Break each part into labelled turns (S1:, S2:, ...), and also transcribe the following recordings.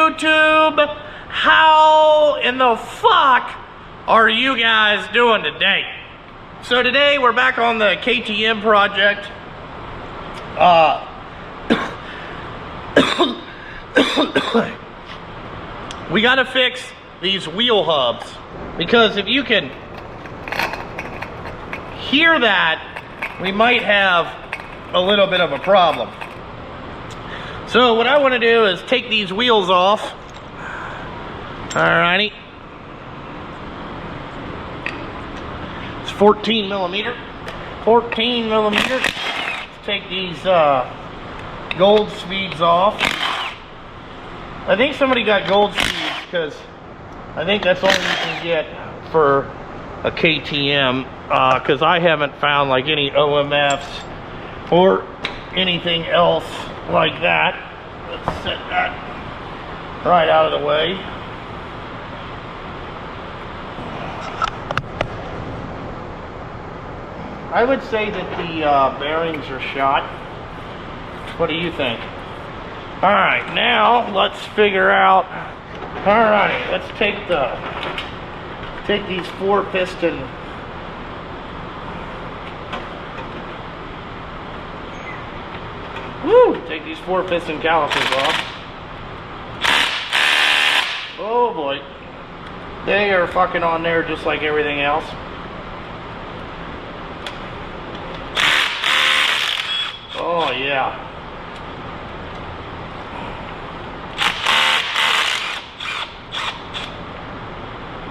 S1: YouTube? How in the fuck are you guys doing today? So today we're back on the KTM project. We gotta fix these wheel hubs, because if you can hear that, we might have a little bit of a problem. So what I want to do is take these wheels off. Alrighty. It's 14 millimeter. 14 millimeter. Let's take these gold speeds off. I think somebody got gold speeds because I think that's all you can get for a KTM, because I haven't found like any OMFs or anything else like that. Let's set that right out of the way. I would say that the bearings are shot. What do you think? Alright, now let's figure out. Alright, let's take these 4-piston take these 4-piston calipers off. Oh boy. They are fucking on there just like everything else. Oh yeah.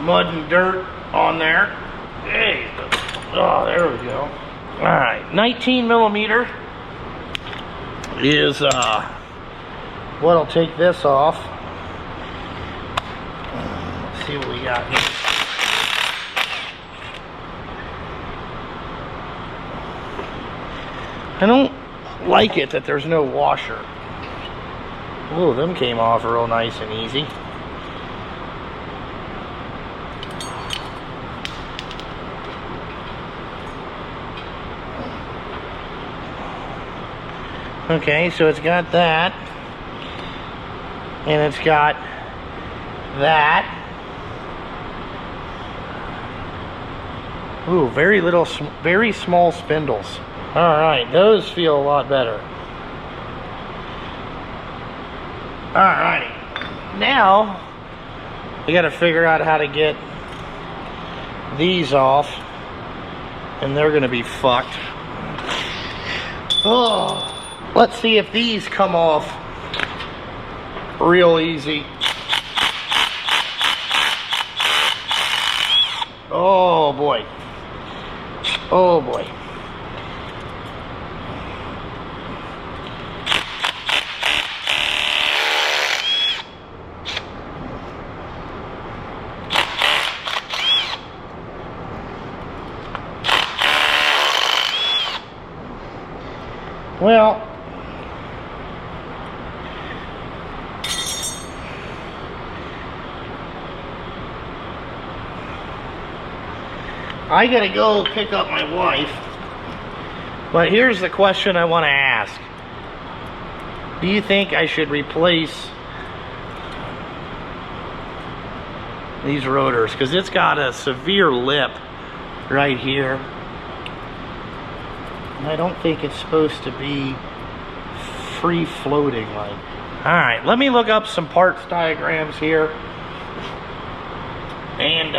S1: Mud and dirt on there. Hey. Oh, there we go. Alright, 19 millimeter is what'll take this off. Let's see what we got here. I don't like it that there's no washer. Ooh, them came off real nice and easy. Okay, so it's got that, and it's got that. Ooh, very small spindles. All right, those feel a lot better. All righty, now we got to figure out how to get these off, and they're gonna be fucked. Oh. Let's see if these come off real easy. Oh boy. Oh boy. Well, I gotta go pick up my wife, but here's the question I want to ask. Do you think I should replace these rotors? Because it's got a severe lip right here. And I don't think it's supposed to be free floating like. Alright, let me look up some parts diagrams here. And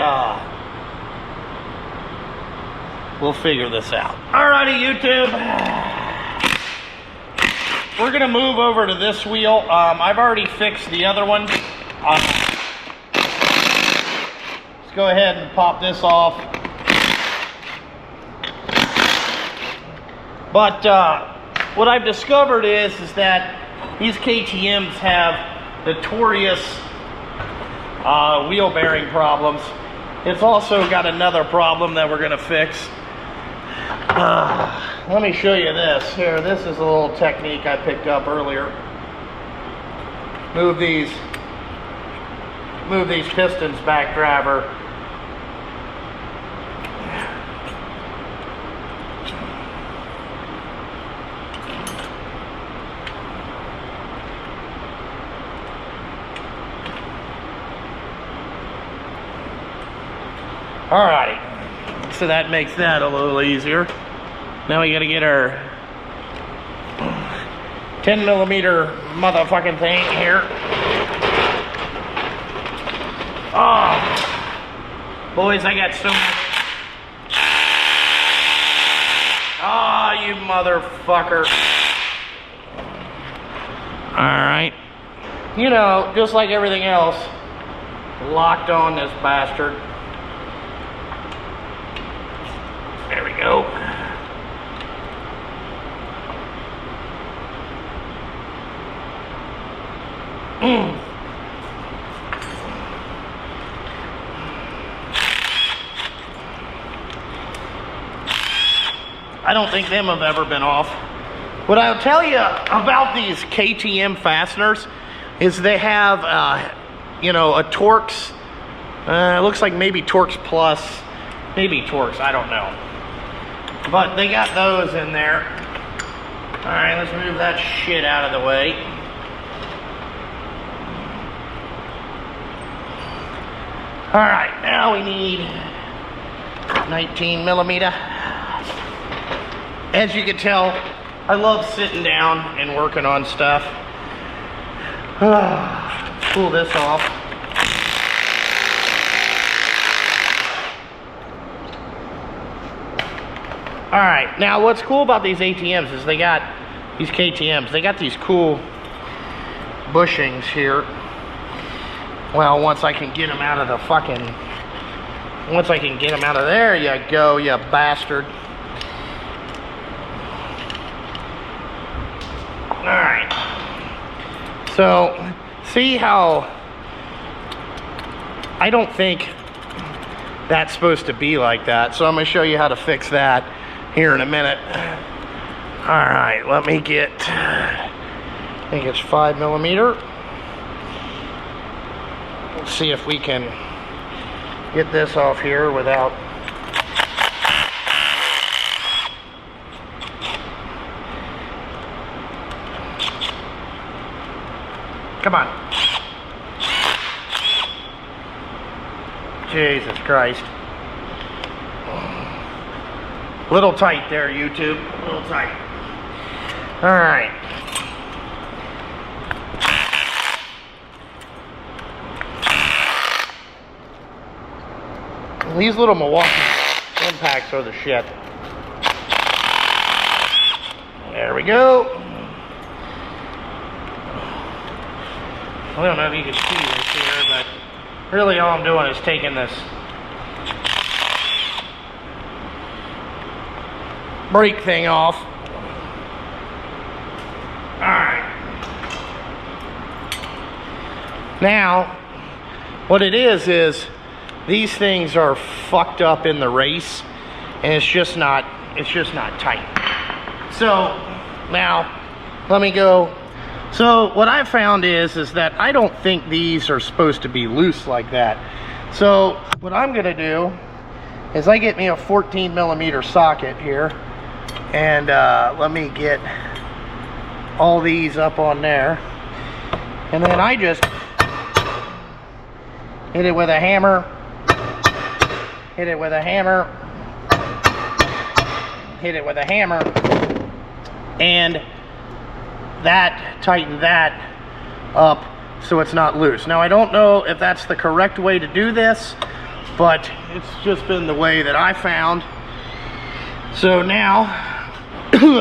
S1: we'll figure this out. Alrighty, YouTube. We're gonna move over to this wheel. I've already fixed the other one. Let's go ahead and pop this off. But what I've discovered is that these KTMs have notorious wheel bearing problems. It's also got another problem that we're gonna fix. Let me show you this. Here, this is a little technique I picked up earlier. Move these pistons back, driver. Alrighty, so that makes that a little easier. Now we gotta get our 10mm motherfucking thing here. Oh, boys, I got so much. Oh, you motherfucker. Alright. You know, just like everything else, locked on this bastard. There we go. I don't think them have ever been off. What I'll tell you about these KTM fasteners is they have, you know, a Torx. It looks like maybe Torx Plus, maybe Torx, I don't know. But they got those in there. All right, let's move that shit out of the way. All right, now we need 19mm. As you can tell, I love sitting down and working on stuff. Pull this off. All right, now what's cool about these ATMs is they got these KTMs. They got these cool bushings here. Well, once I can get them out of the fucking, once I can get them out of there, you go, you bastard. All right. So, see how I don't think that's supposed to be like that. So I'm going to show you how to fix that here in a minute. All right, let me get, I think it's 5mm. Let's see if we can get this off here without, come on. Jesus Christ. Little tight there, YouTube. A little tight. All right. These little Milwaukee impacts are the shit. There we go. I don't know if you can see this here, but really all I'm doing is taking this brake thing off. Alright. Now, what it is these things are fucked up in the race, and it's just not tight. So, now, let me go. So, what I found is that I don't think these are supposed to be loose like that. So, what I'm gonna do is I get me a 14mm socket here, and let me get all these up on there, and then I just hit it with a hammer, hit it with a hammer, hit it with a hammer, and that tighten that up so it's not loose. Now I don't know if that's the correct way to do this, but it's just been the way that I found. So now,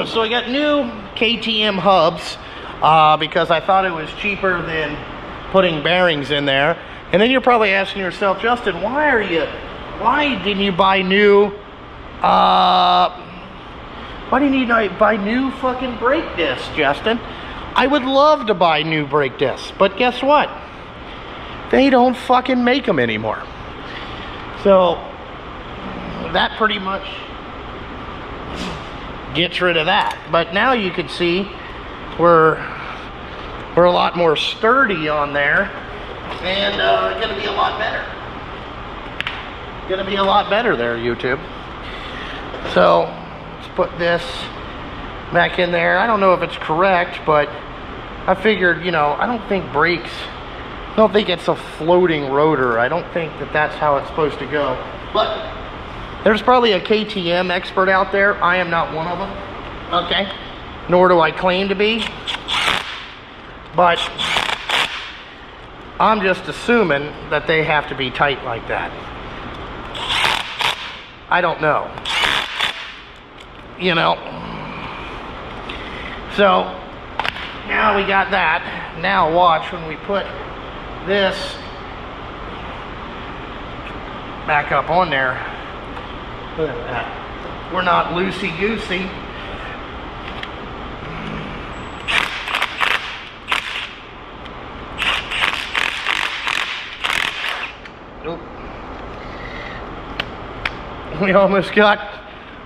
S1: so I got new KTM hubs because I thought it was cheaper than putting bearings in there. And then you're probably asking yourself, Justin, why didn't you buy new, why do you need to buy new fucking brake discs, Justin? I would love to buy new brake discs, but guess what? They don't fucking make them anymore. So that pretty much gets rid of that. But now you can see we're a lot more sturdy on there, and gonna be a lot better. Gonna be a lot better there, YouTube. So let's put this back in there. I don't know if it's correct, but I figured, you know, I don't think it's a floating rotor. I don't think that that's how it's supposed to go. But there's probably a KTM expert out there. I am not one of them, okay? Nor do I claim to be. But I'm just assuming that they have to be tight like that. I don't know. You know? So, now we got that. Now watch when we put this back up on there. Look at that. We're not loosey-goosey. Nope. We almost got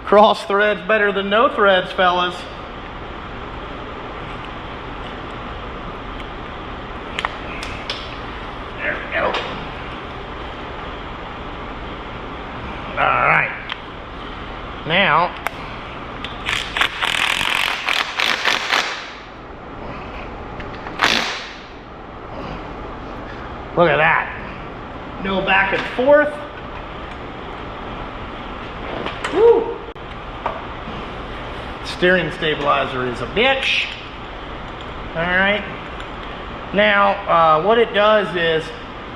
S1: cross threads better than no threads, fellas. There we go. All right. Now, look at that. No back and forth. Woo. Steering stabilizer is a bitch. All right. Now, what it does is,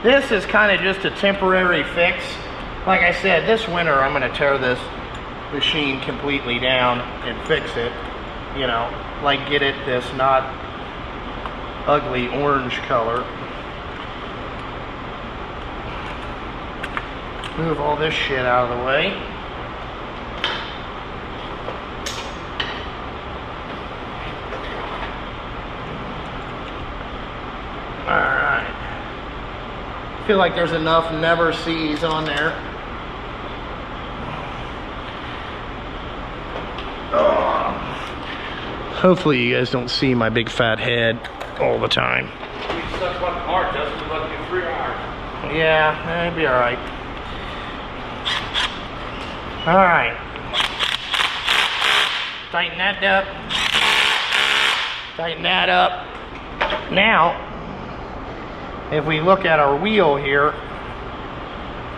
S1: this is kind of just a temporary fix. Like I said, this winter I'm going to tear this machine completely down and fix it. You know, like get it this not ugly orange color. Move all this shit out of the way. Alright. I feel like there's enough never sees on there. Oh. Hopefully you guys don't see my big fat head all the time.
S2: You suck about the car, Justin. We'll let you 3 hours.
S1: Yeah, it'd be alright. Alright. Tighten that up. Tighten that up. Now, if we look at our wheel here,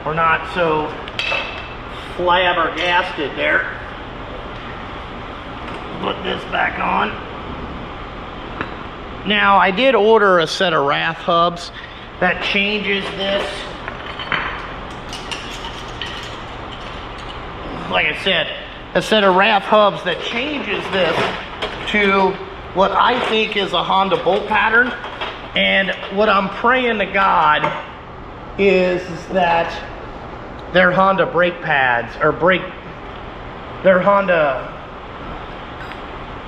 S1: we're not so flabbergasted there. Put this back on. Now, I did order a set of Wrath hubs that changes this. Like I said, a set of Wrath hubs that changes this to what I think is a Honda bolt pattern. And what I'm praying to God is that their Honda brake pads, or their Honda,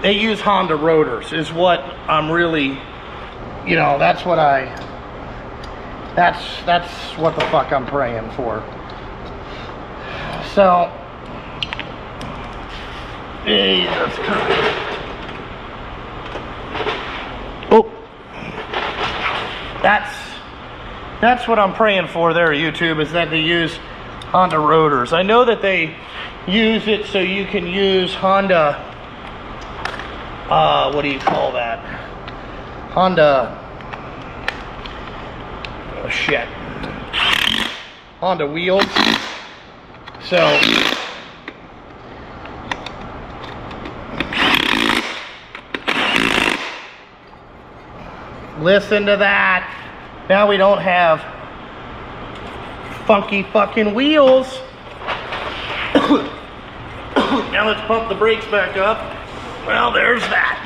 S1: they use Honda rotors is what I'm really, you know, that's what what the fuck I'm praying for. So, Jesus Christ. Oh, that's what I'm praying for there, YouTube, is that they use Honda rotors. I know that they use it so you can use Honda, what do you call that? Honda, oh shit, Honda wheels. So, listen to that. Now we don't have funky fucking wheels. Now let's pump the brakes back up. Well, there's that.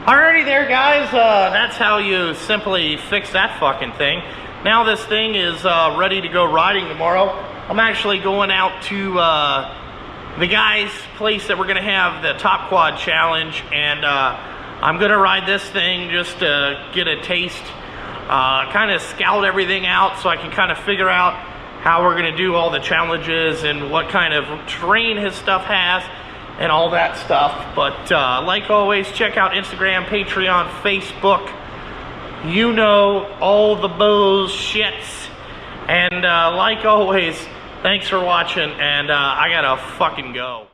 S1: Alrighty there, guys. That's how you simply fix that fucking thing. Now this thing is ready to go riding tomorrow. I'm actually going out to the guy's place that we're going to have the Top Quad Challenge, and I'm going to ride this thing just to get a taste, kind of scout everything out so I can kind of figure out how we're going to do all the challenges and what kind of terrain his stuff has and all that stuff. But like always, check out Instagram, Patreon, Facebook, you know, all the bullshits. And like always, thanks for watching, and I gotta fucking go.